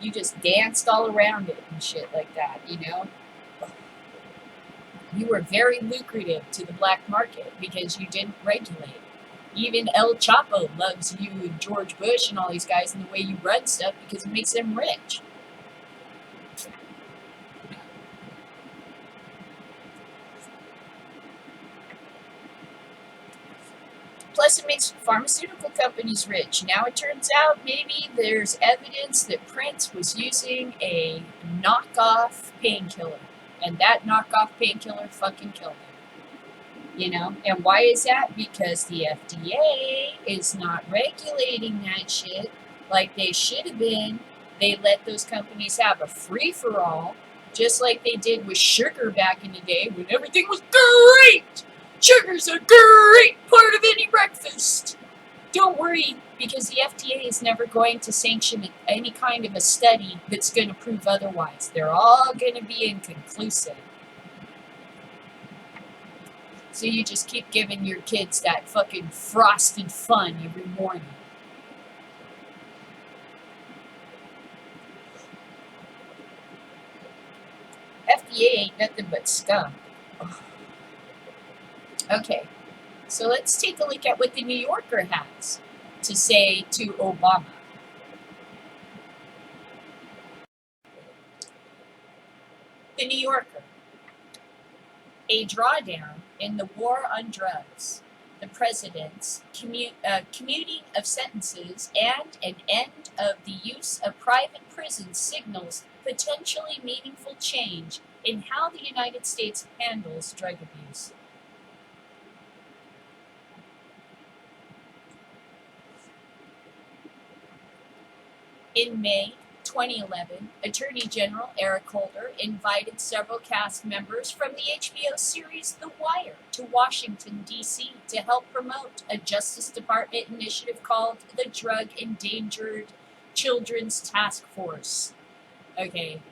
You just danced all around it and shit like that, you know? You were very lucrative to the black market because you didn't regulate. Even El Chapo loves you and George Bush and all these guys and the way you run stuff because it makes them rich. Plus, it makes pharmaceutical companies rich. Now it turns out maybe there's evidence that Prince was using a knockoff painkiller. And that knockoff painkiller fucking killed him. You know? And why is that? Because the FDA is not regulating that shit like they should have been. They let those companies have a free-for-all, just like they did with sugar back in the day when everything was great! Sugar's a great part of any breakfast. Don't worry, because the FDA is never going to sanction any kind of a study that's going to prove otherwise. They're all going to be inconclusive. So you just keep giving your kids that fucking frosted fun every morning. FDA ain't nothing but scum. Ugh. Okay, so let's take a look at what the New Yorker has to say to Obama. The New Yorker. A drawdown in the war on drugs, the president's commuting of sentences, and an end of the use of private prisons signals potentially meaningful change in how the United States handles drug abuse. In May 2011, Attorney General Eric Holder invited several cast members from the HBO series The Wire to Washington, D.C. to help promote a Justice Department initiative called the Drug Endangered Children's Task Force. Okay.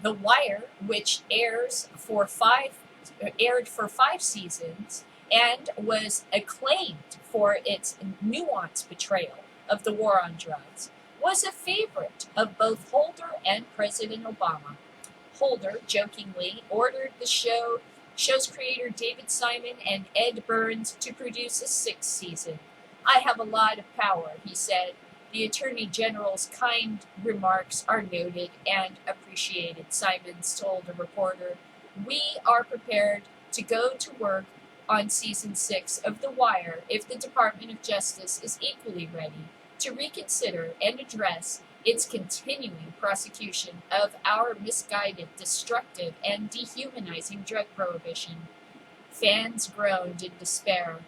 The Wire, which aired for 5 seasons and was acclaimed for its nuanced portrayal of the war on drugs, was a favorite of both Holder and President Obama. Holder jokingly ordered the show's creator David Simon and Ed Burns to produce a 6th season. I have a lot of power, he said. The Attorney General's kind remarks are noted and appreciated, Simons told a reporter. We are prepared to go to work on season 6 of The Wire if the Department of Justice is equally ready to reconsider and address its continuing prosecution of our misguided, destructive, and dehumanizing drug prohibition. Fans groaned in despair.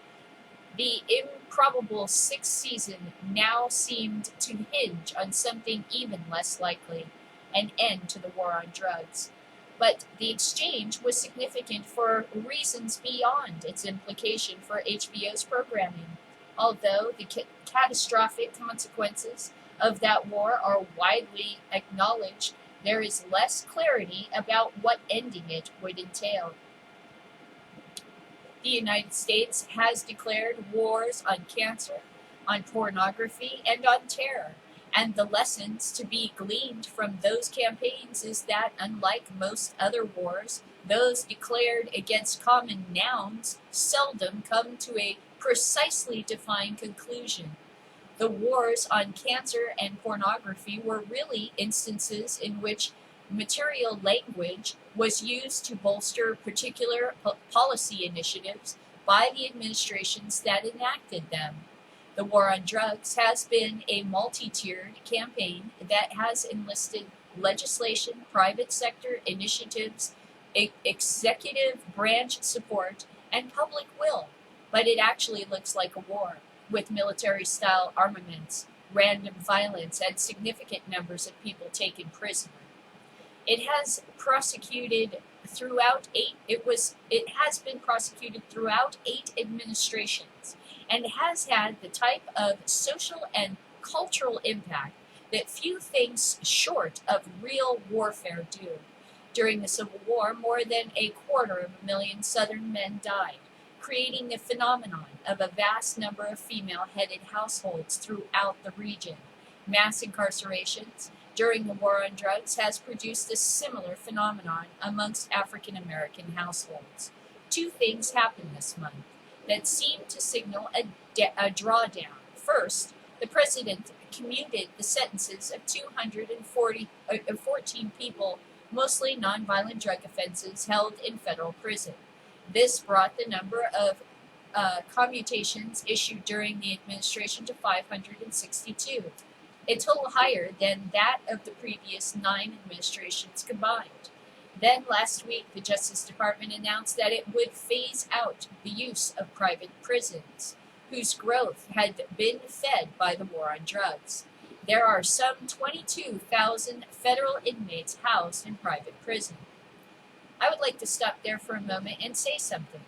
The improbable 6th season now seemed to hinge on something even less likely, an end to the war on drugs. But the exchange was significant for reasons beyond its implication for HBO's programming. Although the catastrophic consequences of that war are widely acknowledged, there is less clarity about what ending it would entail. The United States has declared wars on cancer, on pornography, and on terror, and the lessons to be gleaned from those campaigns is that, unlike most other wars, those declared against common nouns seldom come to a precisely defined conclusion. The wars on cancer and pornography were really instances in which material language was used to bolster particular policy initiatives by the administrations that enacted them. The war on drugs has been a multi-tiered campaign that has enlisted legislation, private sector initiatives, executive branch support, and public will. But it actually looks like a war, with military-style armaments, random violence, and significant numbers of people taken prisoner. It has prosecuted throughout it has been prosecuted throughout 8 administrations, and has had the type of social and cultural impact that few things short of real warfare do. During the Civil War, more than 250,000 Southern men died, creating the phenomenon of a vast number of female-headed households throughout the region. Mass incarcerations during the war on drugs has produced a similar phenomenon amongst African American households. 2 things happened this month that seem to signal a drawdown. First, the president commuted the sentences of 214 people, mostly nonviolent drug offenses, held in federal prison. This brought the number of commutations issued during the administration to 562, a total higher than that of the previous 9 administrations combined. Then last week, the Justice Department announced that it would phase out the use of private prisons, whose growth had been fed by the war on drugs. There are some 22,000 federal inmates housed in private prison. I would like to stop there for a moment and say something.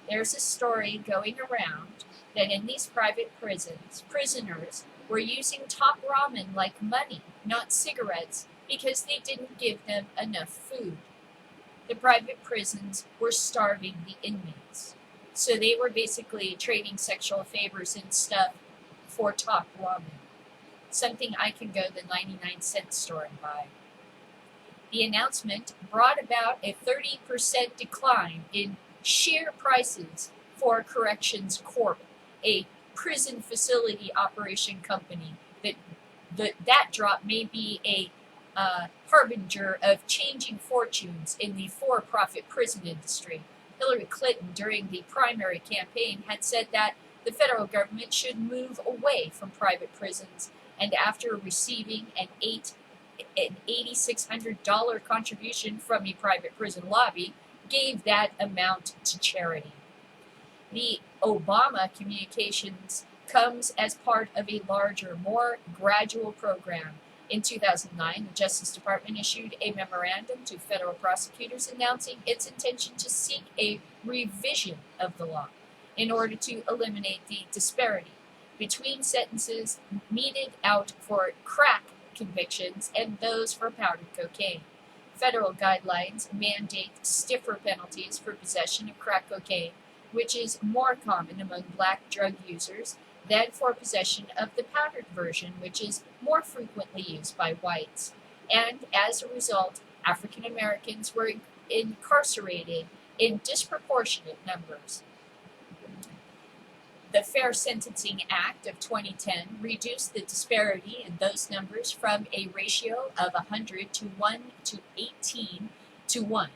There's a story going around that in these private prisons, prisoners were using top ramen like money, not cigarettes, because they didn't give them enough food. The private prisons were starving the inmates. So they were basically trading sexual favors and stuff for top ramen. Something I can go to the 99-cent store and buy. The announcement brought about a 30% decline in share prices for Corrections Corp, a prison facility operation company. That drop may be a harbinger of changing fortunes in the for-profit prison industry. Hillary Clinton, during the primary campaign, had said that the federal government should move away from private prisons, and after receiving an $8,600 contribution from a private prison lobby, gave that amount to charity. The Obama communications comes as part of a larger, more gradual program. In 2009, the Justice Department issued a memorandum to federal prosecutors announcing its intention to seek a revision of the law in order to eliminate the disparity between sentences meted out for crack convictions and those for powdered cocaine. Federal guidelines mandate stiffer penalties for possession of crack cocaine, which is more common among black drug users, than for possession of the powdered version, which is more frequently used by whites. And as a result, African Americans were incarcerated in disproportionate numbers. The Fair Sentencing Act of 2010 reduced the disparity in those numbers from a ratio of 100 to 1 to 18 to 1.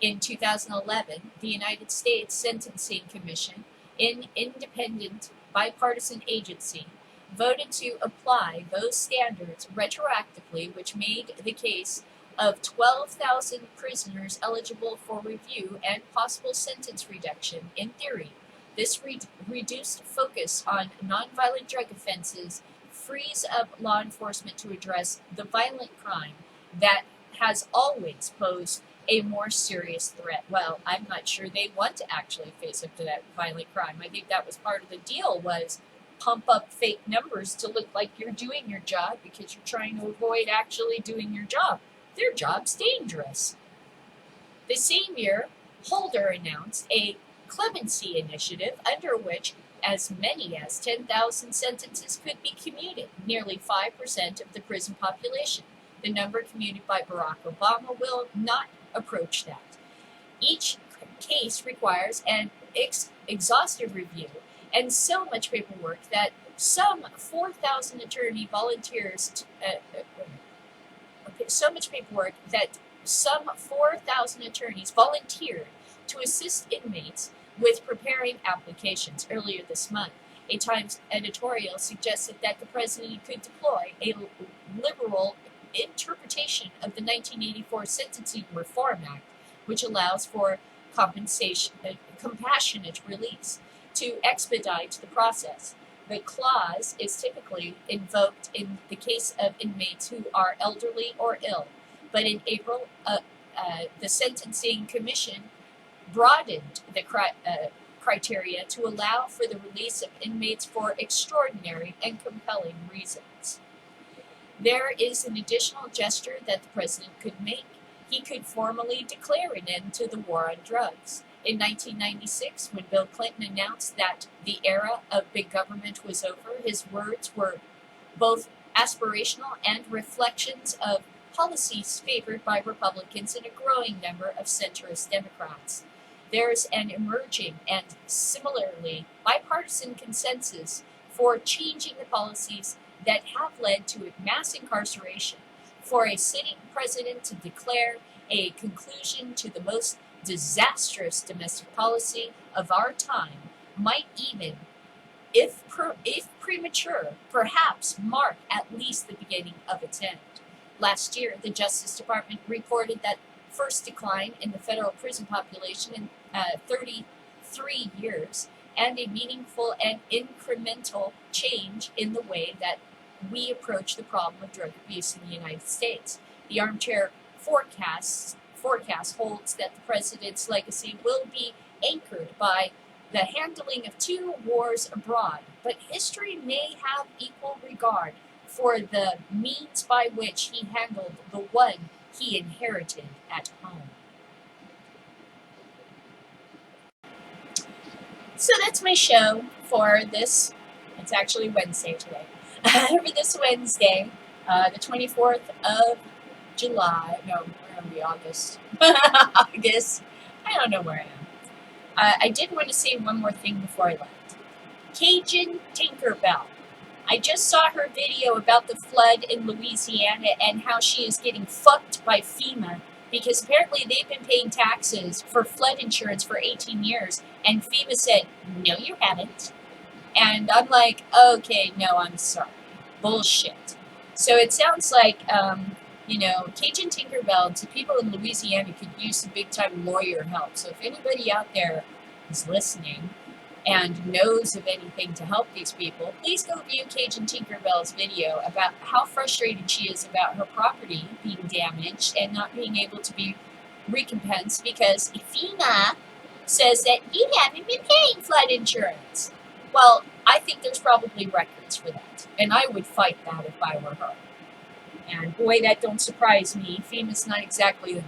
In 2011, the United States Sentencing Commission, an independent bipartisan agency, voted to apply those standards retroactively, which made the case of 12,000 prisoners eligible for review and possible sentence reduction in theory. This reduced focus on nonviolent drug offenses frees up law enforcement to address the violent crime that has always posed a more serious threat. Well, I'm not sure they want to actually face up to that violent crime. I think that was part of the deal, was pump up fake numbers to look like you're doing your job because you're trying to avoid actually doing your job. Their job's dangerous. The same year, Holder announced a clemency initiative under which as many as 10,000 sentences could be commuted, nearly 5% of the prison population. The number commuted by Barack Obama will not approach that. Each case requires an exhaustive review and so much paperwork that some 4,000 attorneys volunteered to assist inmates with preparing applications. Earlier this month, A Times editorial suggested that the president could deploy a liberal interpretation of the 1984 Sentencing Reform Act, which allows for compassionate release, to expedite the process. The clause is typically invoked in the case of inmates who are elderly or ill, but in April, the Sentencing Commission broadened the criteria to allow for the release of inmates for extraordinary and compelling reasons. There is an additional gesture that the president could make. He could formally declare an end to the war on drugs. In 1996, when Bill Clinton announced that the era of big government was over, his words were both aspirational and reflections of policies favored by Republicans and a growing number of centrist Democrats. There's an emerging and similarly bipartisan consensus for changing the policies that have led to mass incarceration, for a sitting president to declare a conclusion to the most disastrous domestic policy of our time might even, if premature, perhaps mark at least the beginning of its end. Last year, the Justice Department reported that first decline in the federal prison population in 33 years, and a meaningful and incremental change in the way that we approach the problem of drug abuse in the United States. The armchair forecast holds that the president's legacy will be anchored by the handling of 2 wars abroad, but history may have equal regard for the means by which he handled the one he inherited at home. So that's my show for this. It's actually Wednesday today. For this Wednesday, the 24th of July. No, where are we? August. August. I don't know where I am. I did want to say one more thing before I left. Cajun Tinkerbell. I just saw her video about the flood in Louisiana and how she is getting fucked by FEMA because apparently they've been paying taxes for flood insurance for 18 years, and FEMA said, no, you haven't. And I'm like, okay, no, I'm sorry. Bullshit. So it sounds like, Cajun Tinkerbell and some people in Louisiana could use some big-time lawyer help. So if anybody out there is listening and knows of anything to help these people, please go view Cajun Tinkerbell's video about how frustrated she is about her property being damaged and not being able to be recompensed because FEMA says that you haven't been paying flood insurance. Well, I think there's probably records for that, and I would fight that if I were her. And boy, that don't surprise me. FEMA's not exactly...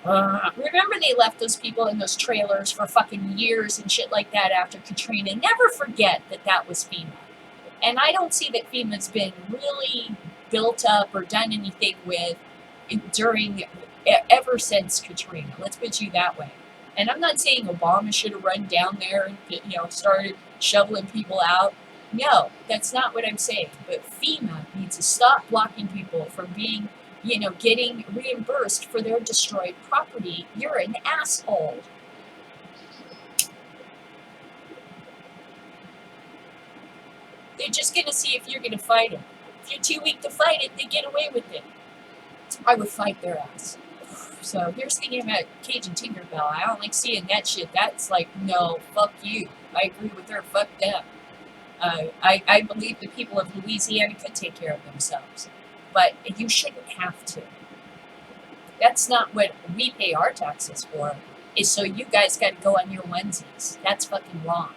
remember they left those people in those trailers for fucking years and shit like that after Katrina. Never forget that that was FEMA. And I don't see that FEMA's been really built up or done anything with ever since Katrina. Let's put you that way. And I'm not saying Obama should have run down there and started shoveling people out. No, that's not what I'm saying. But FEMA needs to stop blocking people from being, getting reimbursed for their destroyed property. You're an asshole. They're just going to see if you're going to fight it. If you're too weak to fight it, they get away with it. I would fight their ass. So here's the thing about Cajun Tinkerbell. I don't like seeing that shit. That's like, no, fuck you. I agree with her. Fuck them. I believe the people of Louisiana could take care of themselves. But you shouldn't have to. That's not what we pay our taxes for. Is so you guys got to go on your onesies. That's fucking wrong.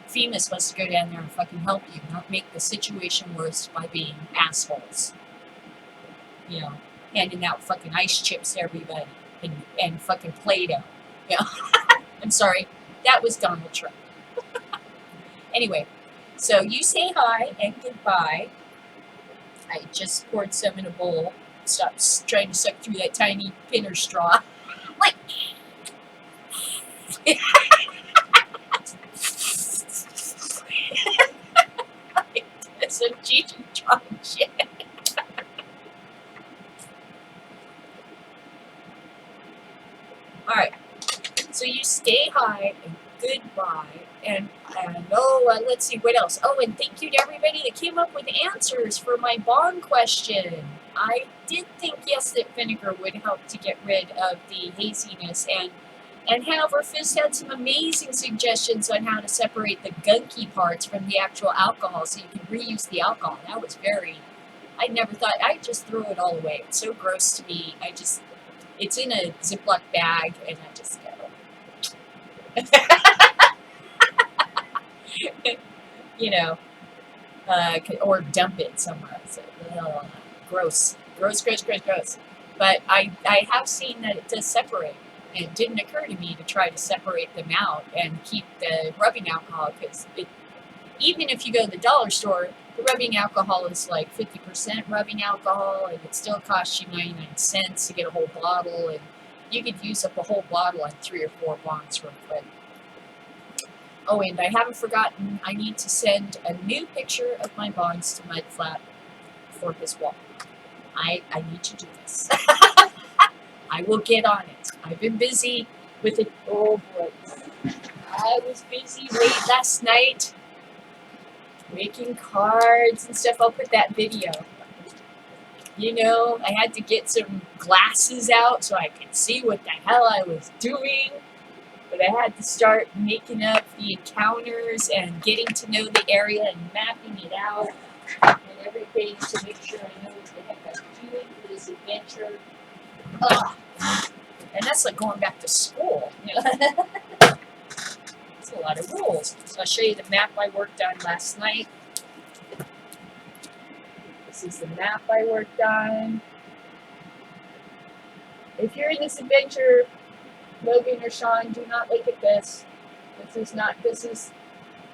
FEMA's supposed to go down there and fucking help you, not make the situation worse by being assholes. Handing out fucking ice chips to everybody and fucking Play-Doh. I'm sorry, that was Donald Trump. Anyway, so you say hi and goodbye. I just poured some in a bowl. Stop trying to suck through that tiny pinner straw. Like, that's some Cheech and Chong shit. Alright, so you stay high and goodbye. And let's see what else. Oh, and thank you to everybody that came up with answers for my bond question. I did think, yes, that vinegar would help to get rid of the haziness, and however, Fizz had some amazing suggestions on how to separate the gunky parts from the actual alcohol so you can reuse the alcohol. That was I never thought, I just throw it all away. It's so gross to me. It's in a Ziploc bag, and I just go. You know, or dump it somewhere. So, gross. But I have seen that it does separate. It didn't occur to me to try to separate them out and keep the rubbing alcohol, because even if you go to the dollar store, the rubbing alcohol is like 50% rubbing alcohol, and it still costs you 99 cents to get a whole bottle, and you could use up a whole bottle on 3 or 4 bonds real quick. Oh, and I haven't forgotten, I need to send a new picture of my bonds to Mudflap for his wall. I need to do this. I will get on it. I've been busy with it. Oh boy. I was busy late last night making cards and stuff. I'll put that video. You know, I had to get some glasses out so I could see what the hell I was doing. But I had to start making up the encounters and getting to know the area and mapping it out and everything to make sure I know what the heck I'm doing for this adventure. Ugh. And that's like going back to school. You know? It's a lot of rules. So I'll show you the map I worked on last night. This is the map I worked on. If you're in this adventure, Logan or Sean, do not look at this. This is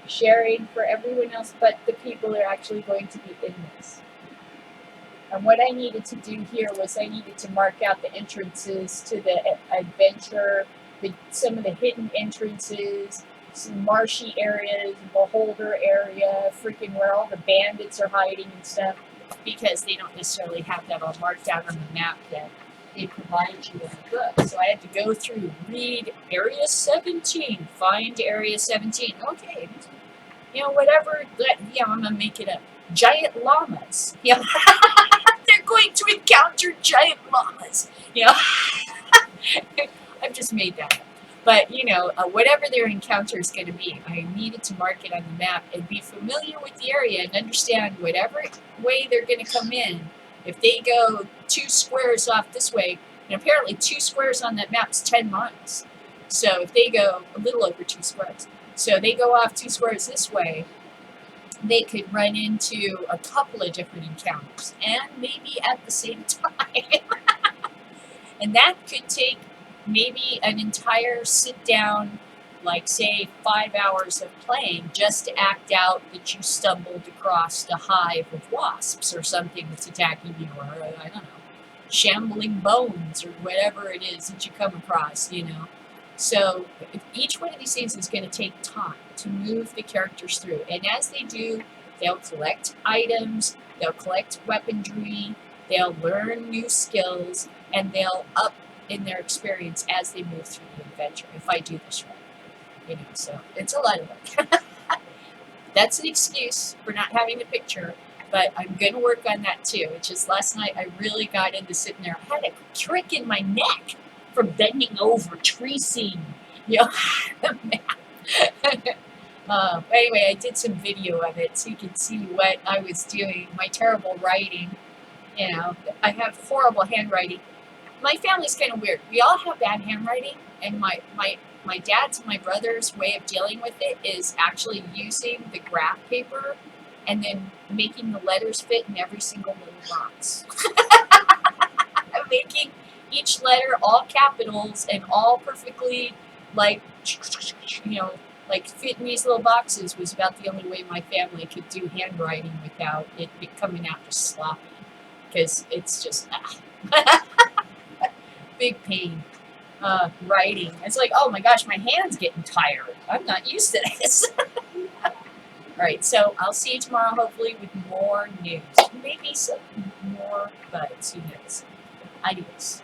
sharing for everyone else but the people that are actually going to be in this. And what I needed to do here was I needed to mark out the entrances to the adventure, some of the hidden entrances, some marshy areas, beholder area, freaking where all the bandits are hiding and stuff, because they don't necessarily have that all marked out on the map yet. They provide you with a book. So I had to go through, read Area 17, find Area 17. Okay, you know, whatever, yeah, I'm going to make it up. Giant llamas. Yeah. They're going to encounter giant llamas. You know, I've just made that up. But, you know, whatever their encounter is going to be, I needed to mark it on the map and be familiar with the area and understand whatever way they're going to come in. If they go 2 squares off this way, and apparently 2 squares on that map is 10 miles. So if they go a little over 2 squares, so they go off 2 squares this way, they could run into a couple of different encounters, and maybe at the same time. And that could take maybe an entire sit down, like say 5 hours of playing, just to act out that you stumbled across a hive of wasps or something that's attacking you, or I don't know, shambling bones or whatever it is that you come across, you know. So each one of these things is going to take time to move the characters through. And as they do, they'll collect items, they'll collect weaponry, they'll learn new skills, and they'll up in their experience as they move through the adventure, if I do this right. You know, so it's a lot of work. That's an excuse for not having a picture, but I'm going to work on that too. It's just last night I really got into sitting there. I had a crick in my neck from bending over, tracing, you know, the map. Anyway, I did some video of it so you can see what I was doing. My terrible writing, you know, I have horrible handwriting. My family's kind of weird. We all have bad handwriting, and my dad's and my brother's way of dealing with it is actually using the graph paper and then making the letters fit in every single little box. Making each letter all capitals and all perfectly, like, you know, like fit in these little boxes was about the only way my family could do handwriting without it coming out just sloppy. Because it's just, big pain. Writing. It's like, oh my gosh, my hand's getting tired. I'm not used to this. Alright, so I'll see you tomorrow, hopefully, with more news. Maybe some more buds. Who knows? Adios.